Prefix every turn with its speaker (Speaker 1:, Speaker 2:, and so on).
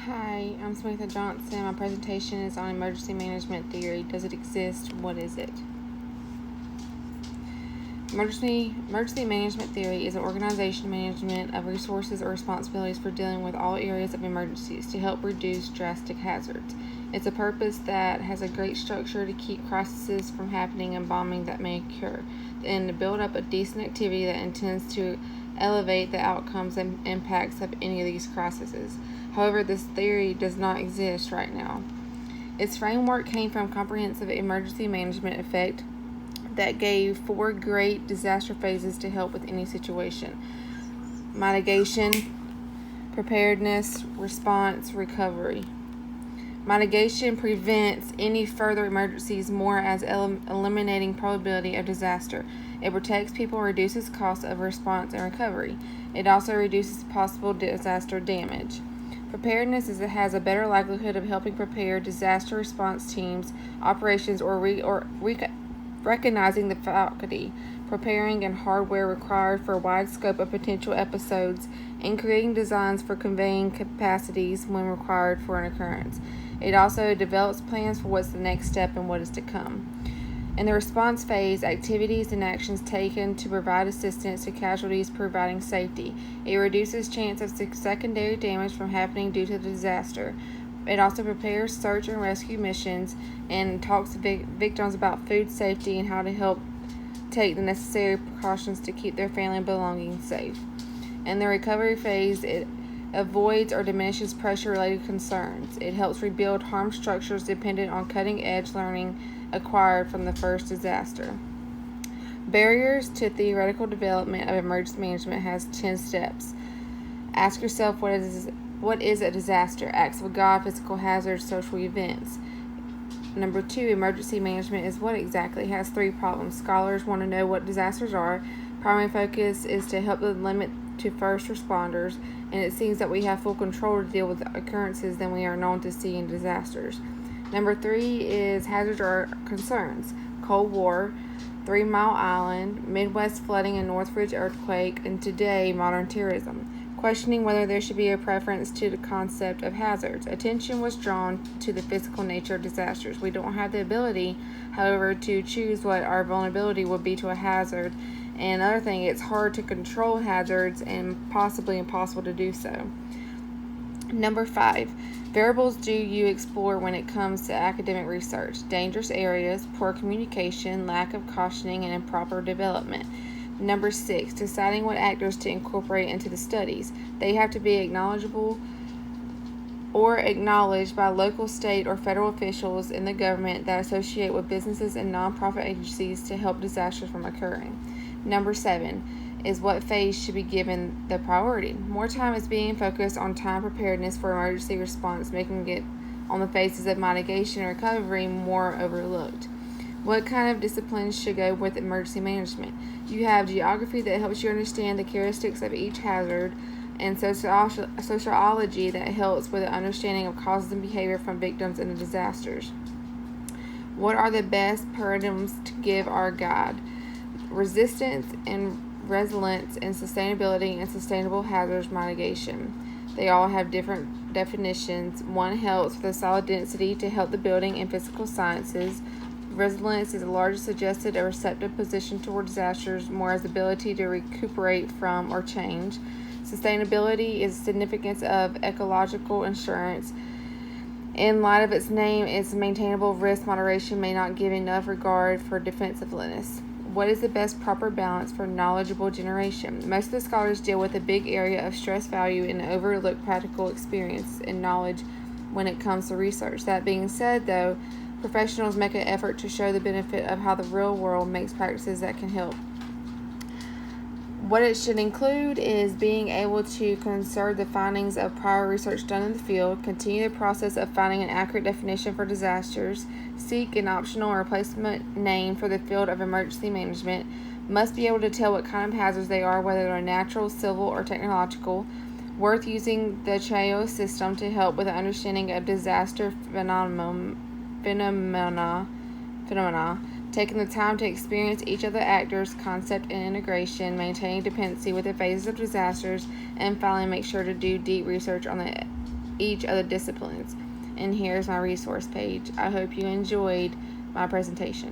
Speaker 1: Hi, I'm Samantha Johnson. My presentation is on emergency management theory. Does it exist? What is it? Emergency management theory is an organization management of resources or responsibilities for dealing with all areas of emergencies to help reduce drastic hazards. It's a purpose that has a great structure to keep crises from happening and bombing that may occur, and to build up a decent activity that intends to elevate the outcomes and impacts of any of these crises. However, this theory does not exist right now. Its framework came from comprehensive emergency management effect that gave 4 great disaster phases to help with any situation: mitigation, preparedness, response, recovery. Mitigation prevents any further emergencies more as eliminating probability of disaster. It protects people and reduces costs of response and recovery. It also reduces possible disaster damage. Preparedness has a better likelihood of helping prepare disaster response teams, operations, or recognizing the faculty, preparing and hardware required for a wide scope of potential episodes, and creating designs for conveying capacities when required for an occurrence. It also develops plans for what's the next step and what is to come. In the response phase, activities and actions taken to provide assistance to casualties, providing safety. It reduces chance of secondary damage from happening due to the disaster. It also prepares search and rescue missions and talks to victims about food safety and how to help take the necessary precautions to keep their family belongings safe. In the recovery phase, it avoids or diminishes pressure-related concerns. It helps rebuild harmed structures dependent on cutting-edge learning acquired from the first disaster. Barriers to theoretical development of emergency management has 10 steps. Ask yourself, what is a disaster? Acts of God, physical hazards, social events. Number 2, emergency management is what exactly? It has 3 problems. Scholars want to know what disasters are. Primary focus is to help them limit to first responders, and it seems that we have full control to deal with occurrences than we are known to see in disasters. Number 3 is hazards or concerns. Cold War, 3 Mile Island, Midwest flooding and Northridge earthquake, and today modern terrorism. Questioning whether there should be a preference to the concept of hazards. Attention was drawn to the physical nature of disasters. We don't have the ability, however, to choose what our vulnerability would be to a hazard. And another thing, it's hard to control hazards and possibly impossible to do so. Number 5, variables do you explore when it comes to academic research? Dangerous areas, poor communication, lack of cautioning, and improper development. Number 6, deciding what actors to incorporate into the studies. They have to be acknowledgeable or acknowledged by local, state, or federal officials in the government that associate with businesses and nonprofit agencies to help disasters from occurring. Number 7 is what phase should be given the priority. More time is being focused on time preparedness for emergency response, making it on the phases of mitigation and recovery more overlooked. What kind of disciplines should go with emergency management? You have geography that helps you understand the characteristics of each hazard, and sociology that helps with the understanding of causes and behavior from victims in the disasters. What are the best paradigms to give our guide? Resistance and resilience and sustainability and sustainable hazards mitigation. They all have different definitions. One helps with a solid density to help the building and physical sciences. Resilience is the largest suggested a receptive position toward disasters, more as ability to recuperate from or change. Sustainability is significance of ecological insurance. In light of its name, its maintainable risk moderation may not give enough regard for defensiveness. What is the best proper balance for knowledgeable generation? Most of the scholars deal with a big area of stress value and overlook practical experience and knowledge when it comes to research. That being said, though, professionals make an effort to show the benefit of how the real world makes practices that can help. What it should include is being able to conserve the findings of prior research done in the field, continue the process of finding an accurate definition for disasters, seek an optional replacement name for the field of emergency management, must be able to tell what kind of hazards they are, whether they're natural, civil, or technological, worth using the CHAOS system to help with the understanding of disaster phenomena, taking the time to experience each of the actors' concept and integration, maintaining dependency with the phases of disasters, and finally make sure to do deep research on the each of the disciplines. And here's my resource page. I hope you enjoyed my presentation.